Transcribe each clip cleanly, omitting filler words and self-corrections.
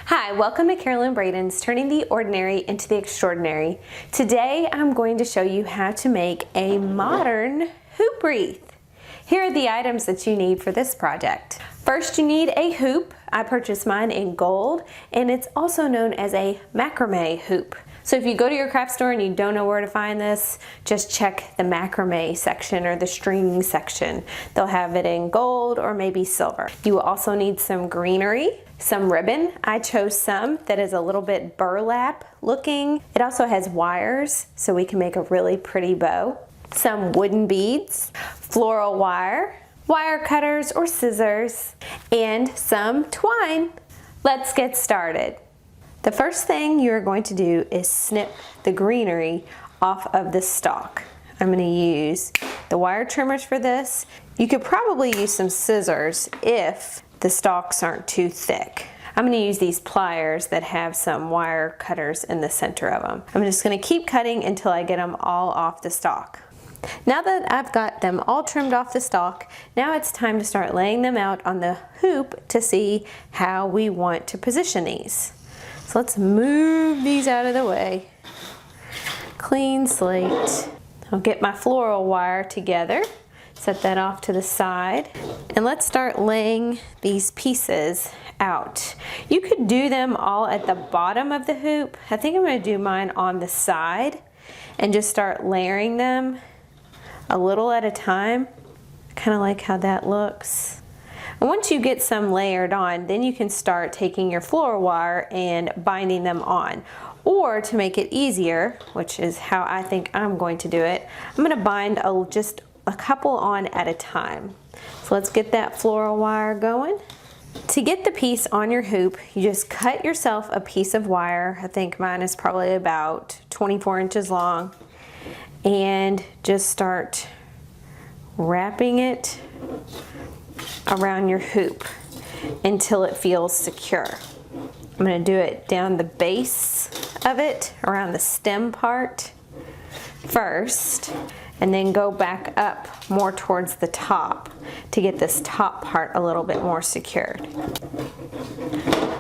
Hi, welcome to Carolyn Braden's Turning the Ordinary into the Extraordinary. Today I'm going to show you how to make a modern hoop wreath. Here are the items that you need for this project. First, you need a hoop. I purchased mine in gold, and it's also known as a macrame hoop. So if you go to your craft store and you don't know where to find this, just check the macrame section or the string section. They'll have it in gold or maybe silver. You will also need some greenery, some ribbon. I chose some that is a little bit burlap looking. It also has wires, so we can make a really pretty bow. Some wooden beads, floral wire, wire cutters or scissors, and some twine. Let's get started. The first thing you're going to do is snip the greenery off of the stalk. I'm going to use the wire trimmers for this. You could probably use some scissors if the stalks aren't too thick. I'm going to use these pliers that have some wire cutters in the center of them. I'm just going to keep cutting until I get them all off the stalk. Now that I've got them all trimmed off the stalk, now it's time to start laying them out on the hoop to see how we want to position these. So let's move these out of the way. Clean slate. I'll get my floral wire together, set that off to the side, and let's start laying these pieces out. You could do them all at the bottom of the hoop. I think I'm going to do mine on the side and just start layering them a little at a time. Kind of like how that looks. And once you get some layered on, then you can start taking your floral wire and binding them on. Or to make it easier, which is how I think I'm going to do it, I'm going to bind just a couple on at a time. So let's get that floral wire going. To get the piece on your hoop, you just cut yourself a piece of wire. I think mine is probably about 24 inches long. And just start wrapping it around your hoop until it feels secure. I'm going to do it down the base of it, around the stem part first, and then go back up more towards the top to get this top part a little bit more secured.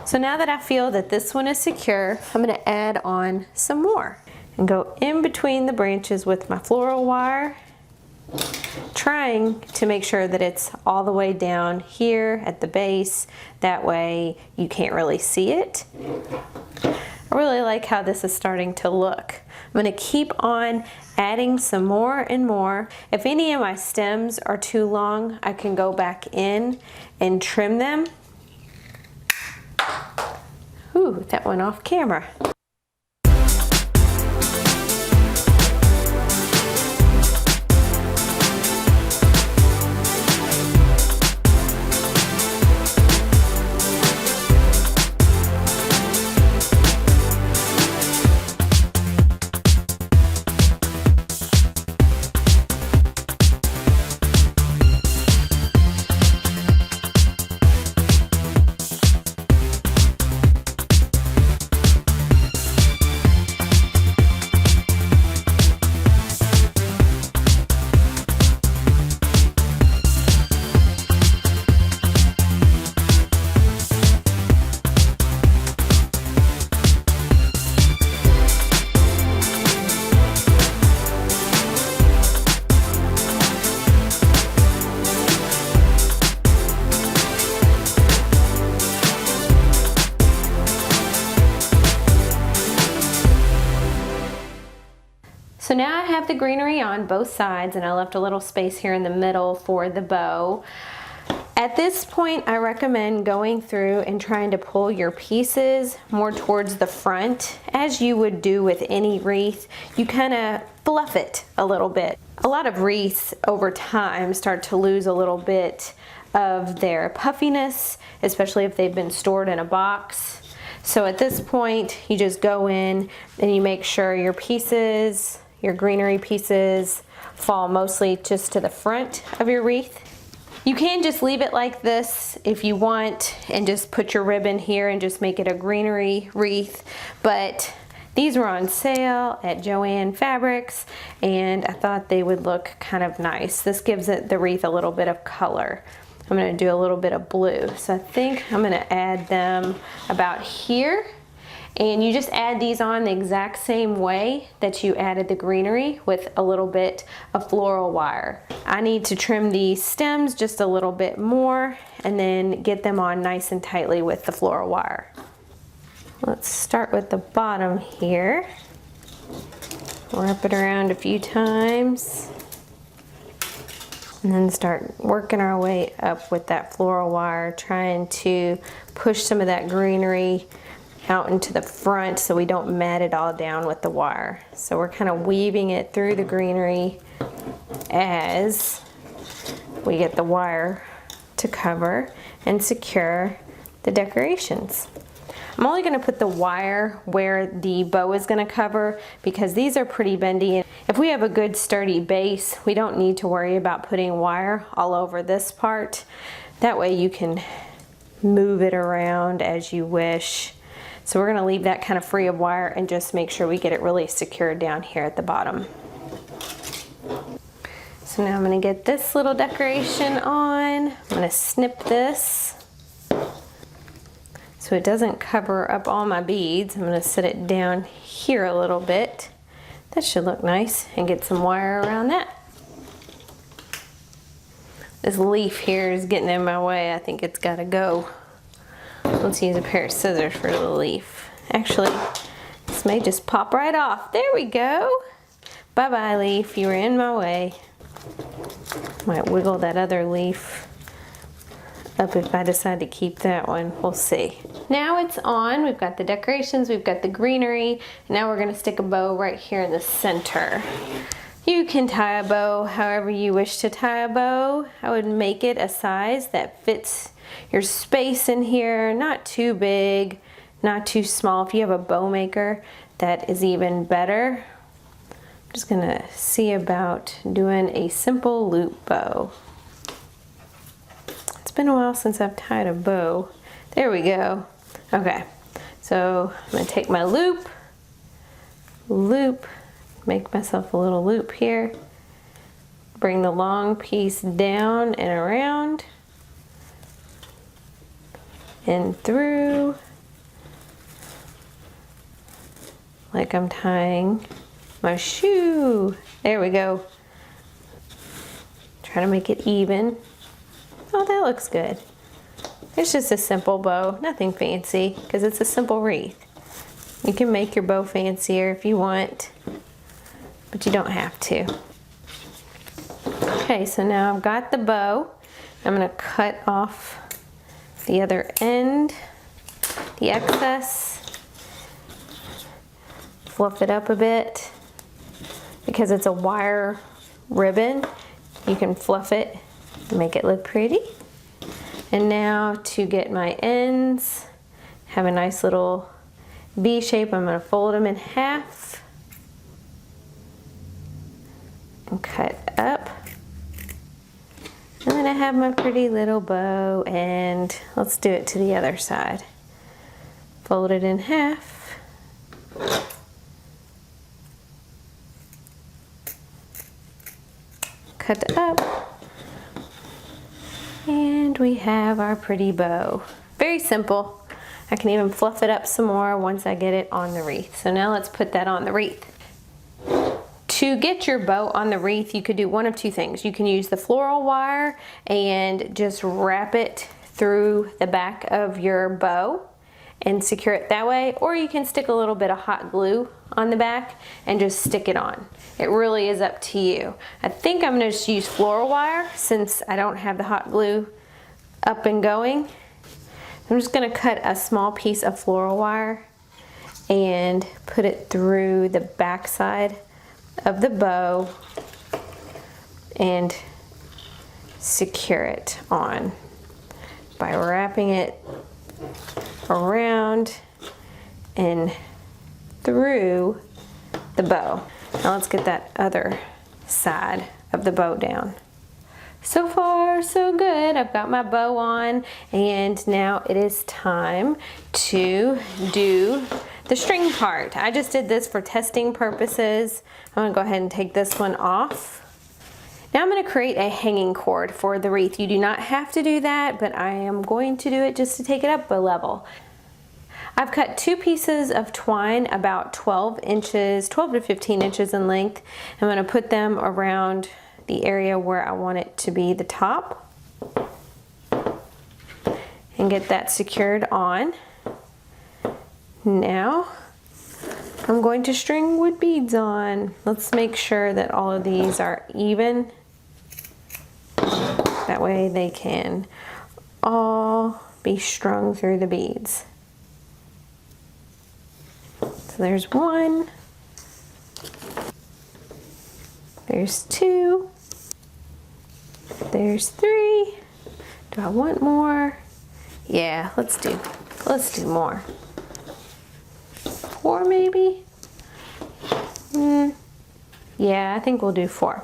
So now that I feel that this one is secure, I'm going to add on some more and go in between the branches with my floral wire, trying to make sure that it's all the way down here at the base. That way you can't really see it. I really like how this is starting to look. I'm going to keep on adding some more and more. If any of my stems are too long, I can go back in and trim them. Ooh, that went off camera. So now I have the greenery on both sides, and I left a little space here in the middle for the bow. At this point, I recommend going through and trying to pull your pieces more towards the front. As you would do with any wreath, you kind of fluff it a little bit. A lot of wreaths over time start to lose a little bit of their puffiness, especially if they've been stored in a box. So at this point, you just go in and you make sure your pieces, your greenery pieces, fall mostly just to the front of your wreath. You can just leave it like this if you want and just put your ribbon here and just make it a greenery wreath, but these were on sale at Joann Fabrics and I thought they would look kind of nice. This gives it the wreath a little bit of color. I'm gonna do a little bit of blue. So I think I'm gonna add them about here. And you just add these on the exact same way that you added the greenery, with a little bit of floral wire. I need to trim these stems just a little bit more and then get them on nice and tightly with the floral wire. Let's start with the bottom here. Wrap it around a few times. And then start working our way up with that floral wire, trying to push some of that greenery out into the front so we don't mat it all down with the wire. So we're kind of weaving it through the greenery as we get the wire to cover and secure the decorations. I'm only going to put the wire where the bow is going to cover because these are pretty bendy. If we have a good sturdy base, we don't need to worry about putting wire all over this part. That way you can move it around as you wish. So we're going to leave that kind of free of wire and just make sure we get it really secured down here at the bottom. So now I'm going to get this little decoration on. I'm going to snip this so it doesn't cover up all my beads. I'm going to set it down here a little bit. That should look nice, and get some wire around that. This leaf here is getting in my way. I think it's got to go. Let's use a pair of scissors for the leaf. Actually, this may just pop right off. There we go. Bye-bye, leaf. You were in my way. Might wiggle that other leaf up if I decide to keep that one. We'll see. Now it's on. We've got the decorations, we've got the greenery, and now we're going to stick a bow right here in the center. You can tie a bow however you wish to tie a bow. I would make it a size that fits your space in here, not too big, not too small. If you have a bow maker, that is even better. I'm just gonna see about doing a simple loop bow. It's been a while since I've tied a bow. There we go. Okay, so I'm gonna take my loop, make myself a little loop here, bring the long piece down and around, and through, like I'm tying my shoe. There we go. Try to make it even. Oh, that looks good. It's just a simple bow, nothing fancy, because it's a simple wreath. You can make your bow fancier if you want, but you don't have to. Okay, so now I've got the bow. I'm going to cut off the other end, the excess, fluff it up a bit. Because it's a wire ribbon, you can fluff it and make it look pretty. And now to get my ends, have a nice little V shape. I'm going to fold them in half and cut up. And then I have my pretty little bow, and let's do it to the other side. Fold it in half. Cut up, and we have our pretty bow. Very simple. I can even fluff it up some more once I get it on the wreath. So now let's put that on the wreath. To get your bow on the wreath, you could do one of two things. You can use the floral wire and just wrap it through the back of your bow and secure it that way, or you can stick a little bit of hot glue on the back and just stick it on. It really is up to you. I think I'm gonna just use floral wire since I don't have the hot glue up and going. I'm just gonna cut a small piece of floral wire and put it through the back side of the bow and secure it on by wrapping it around and through the bow. Now let's get that other side of the bow down. So far, so good. I've got my bow on, and now it is time to do the string part. I just did this for testing purposes. I'm gonna go ahead and take this one off Now I'm going to create a hanging cord for the wreath. You do not have to do that, but I am going to do it just to take it up a level. I've cut 2 pieces of twine about 12 to 15 inches in length. I'm going to put them around the area where I want it to be the top and get that secured on. Now I'm going to string wood beads on. Let's make sure that all of these are even. That way they can all be strung through the beads. So there's 1, there's 2, there's 3. Do I want more? Yeah, let's do more. 4 maybe? Yeah, I think we'll do 4.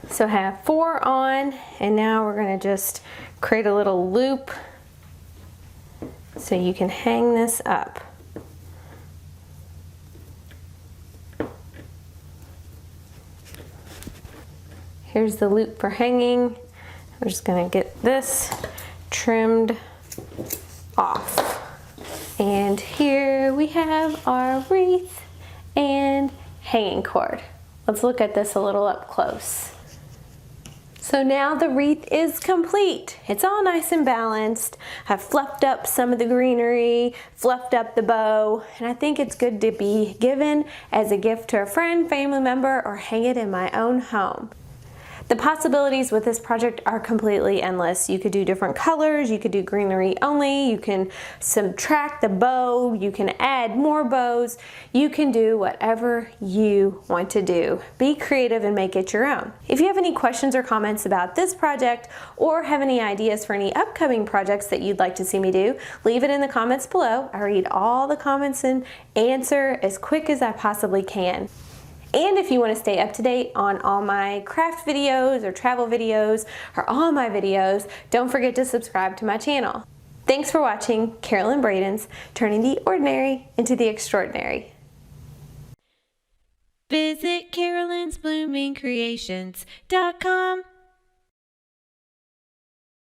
So I have 4 on, and now we're going to just create a little loop so you can hang this up. Here's the loop for hanging. I'm just going to get this trimmed off. And here we have our wreath and hanging cord. Let's look at this a little up close. So now the wreath is complete. It's all nice and balanced. I've fluffed up some of the greenery, fluffed up the bow, and I think it's good to be given as a gift to a friend, family member, or hang it in my own home. The possibilities with this project are completely endless. You could do different colors, you could do greenery only, you can subtract the bow, you can add more bows, you can do whatever you want to do. Be creative and make it your own. If you have any questions or comments about this project or have any ideas for any upcoming projects that you'd like to see me do, leave it in the comments below. I read all the comments and answer as quick as I possibly can. And if you want to stay up to date on all my craft videos or travel videos or all my videos, don't forget to subscribe to my channel. Thanks for watching Carolyn Braden's Turning the Ordinary into the Extraordinary. Visit Carolyn'sBloomingCreations.com